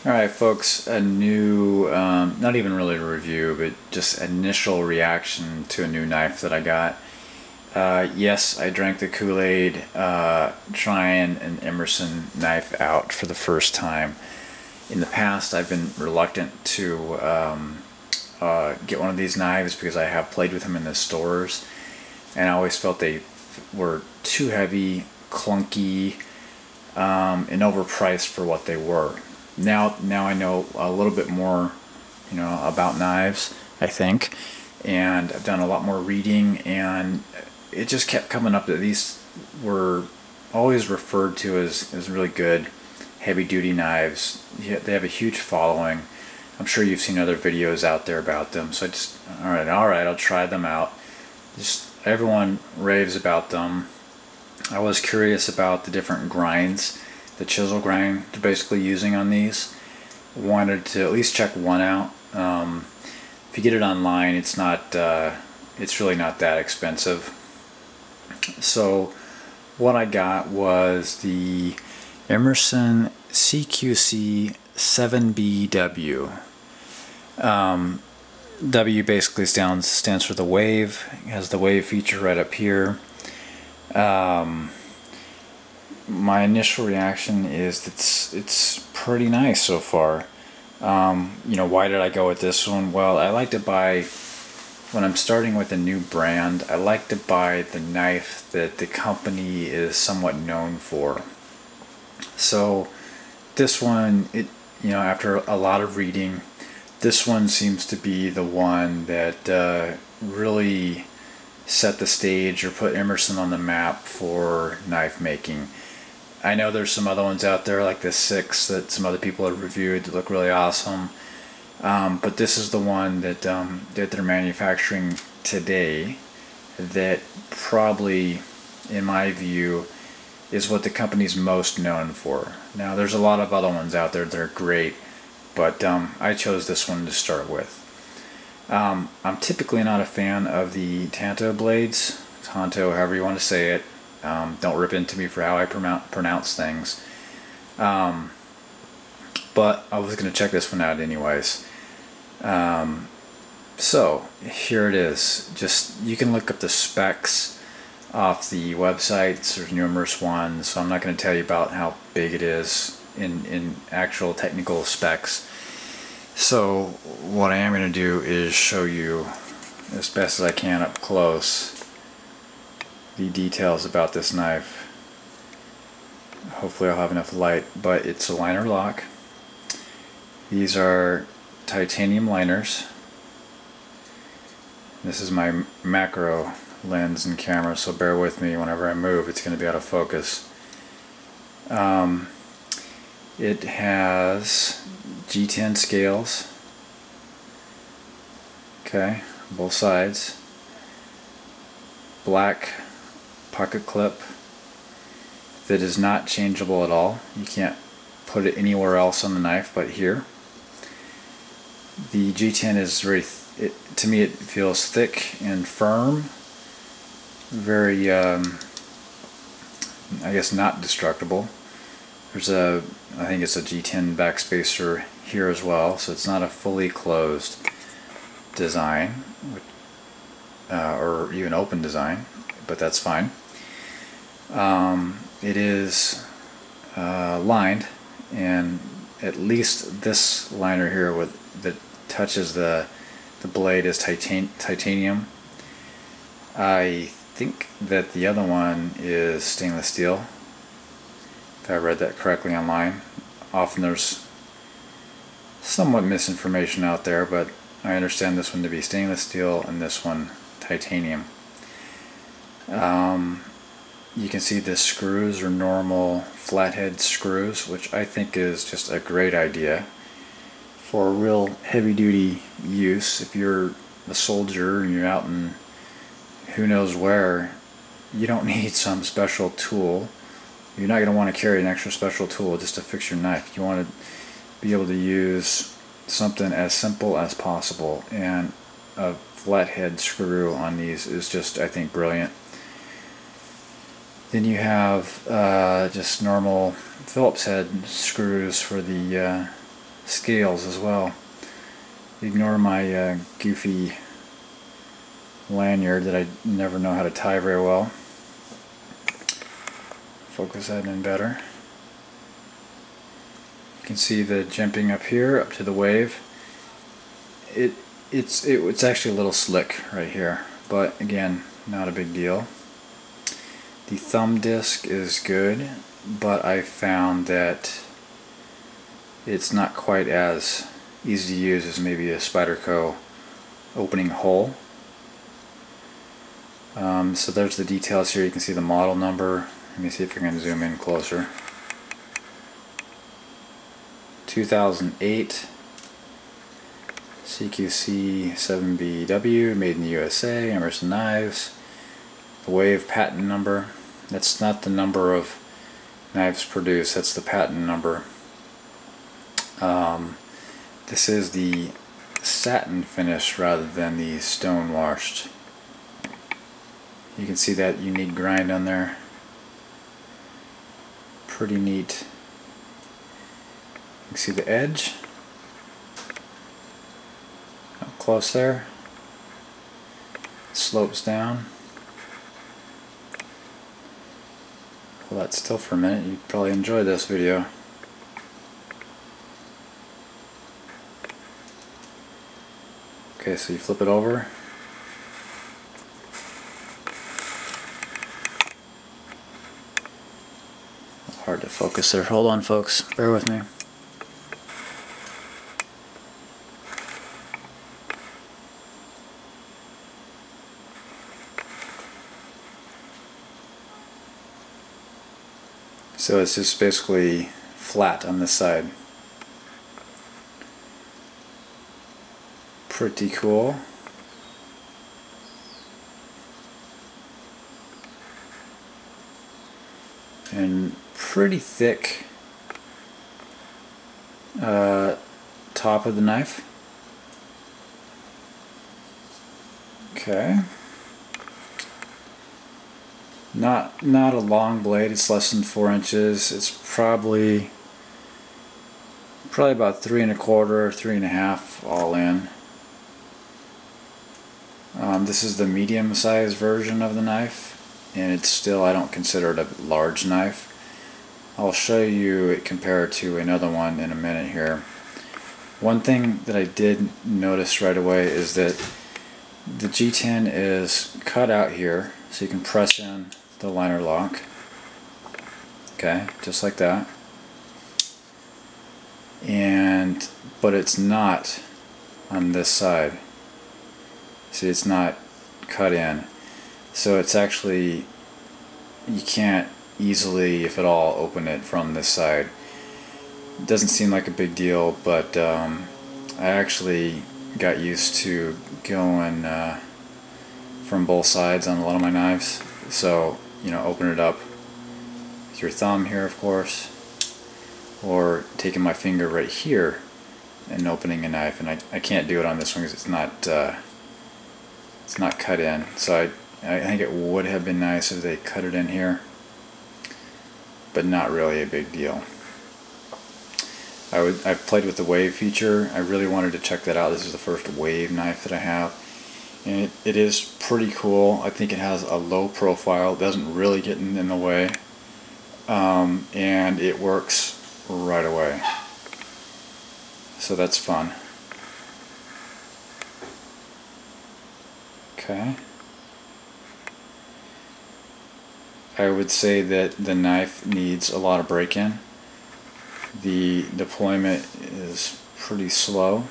Alright folks, a new, not even really a review, but just initial reaction to a new knife that I got. Yes, I drank the Kool-Aid trying an Emerson knife out for the first time. In the past, I've been reluctant to get one of these knives because I have played with them in the stores, and I always felt they were too heavy, clunky, and overpriced for what they were. Now I know a little bit more, about knives, I think, and I've done a lot more reading, and it just kept coming up that these were always referred to as really good heavy-duty knives. They have a huge following. I'm sure you've seen other videos out there about them, so I just, all right, I'll try them out. Just everyone raves about them. I was curious about the different grinds, the chisel grind they're basically using on these. Wanted to at least check one out. If you get it online, it's really not that expensive. So what I got was the Emerson CQC-7BW. W basically stands for the wave. It has the wave feature right up here. My initial reaction is it's pretty nice so far. Why did I go with this one? Well, I like to buy, when I'm starting with a new brand, I like to buy the knife that the company is somewhat known for. So this one, after a lot of reading, this one seems to be the one that really set the stage or put Emerson on the map for knife making. I know there's some other ones out there like the 6 that some other people have reviewed that look really awesome, but this is the one that they're manufacturing today that probably, in my view, is what the company's most known for. Now there's a lot of other ones out there that are great, but I chose this one to start with. I'm typically not a fan of the Tanto blades, Tanto, however you want to say it. Don't rip into me for how I pronounce things. But I was going to check this one out anyways. So here it is. Just, you can look up the specs off the websites. There's numerous ones, so I'm not going to tell you about how big it is in actual technical specs. So what I am going to do is show you as best as I can up close the details about this knife. Hopefully I'll have enough light, but it's a liner lock. These are titanium liners. This is my macro lens and camera, so bear with me. Whenever I move, it's going to be out of focus. It has G10 scales, okay, both sides. Black pocket clip that is not changeable at all. You can't put it anywhere else on the knife but here. The G10 is very, to me it feels thick and firm, very, I guess not destructible. There's I think it's a G10 backspacer here as well, so it's not a fully closed design, or even open design, but that's fine. It is lined, and at least this liner here that touches the blade is titanium. I think that the other one is stainless steel, if I read that correctly online. Often there's somewhat misinformation out there, but I understand this one to be stainless steel and this one titanium. You can see the screws are normal flathead screws, which I think is just a great idea for real heavy-duty use. If you're a soldier and you're out in who knows where, you don't need some special tool. You're not going to want to carry an extra special tool just to fix your knife. You want to be able to use something as simple as possible, and a flathead screw on these is just, I think, brilliant. Then you have just normal Phillips head screws for the scales as well. Ignore my goofy lanyard that I never know how to tie very well. Focus that in better. You can see the jimping up here, up to the wave. It's actually a little slick right here, but again, not a big deal. The thumb disc is good, but I found that it's not quite as easy to use as maybe a Spyderco opening hole. So there's the details here. You can see the model number. Let me see if I can zoom in closer. 2008 CQC-7BW, made in the USA, Emerson knives. The Wave patent number. That's not the number of knives produced, that's the patent number. This is the satin finish rather than the stone washed. You can see that unique grind on there. Pretty neat. You can see the edge. Up close there. It slopes down. Hold that still for a minute, you'd probably enjoy this video. Okay, so you flip it over. Hard to focus there. Hold on, folks. Bear with me. So it's just basically flat on this side. Pretty cool. And pretty thick top of the knife. Okay. Not a long blade, it's less than 4 inches. It's probably about 3 1/4, 3 1/2 all in. This is the medium sized version of the knife, and it's still, I don't consider it a large knife. I'll show you it compared to another one in a minute here. One thing that I did notice right away is that the G10 is cut out here, so you can press in the liner lock. Okay, just like that. But it's not on this side. See, it's not cut in. So it's actually, you can't easily, if at all, open it from this side. It doesn't seem like a big deal, but I actually got used to going from both sides on a lot of my knives. So, you know, open it up with your thumb here, of course, or taking my finger right here and opening a knife. And I can't do it on this one because it's not cut in. So I think it would have been nice if they cut it in here, but not really a big deal. I've played with the Wave feature. I really wanted to check that out. This is the first Wave knife that I have, and it is pretty cool. I think it has a low profile. It doesn't really get in the way, and it works right away. So that's fun. Okay. I would say that the knife needs a lot of break-in. The deployment is pretty slow.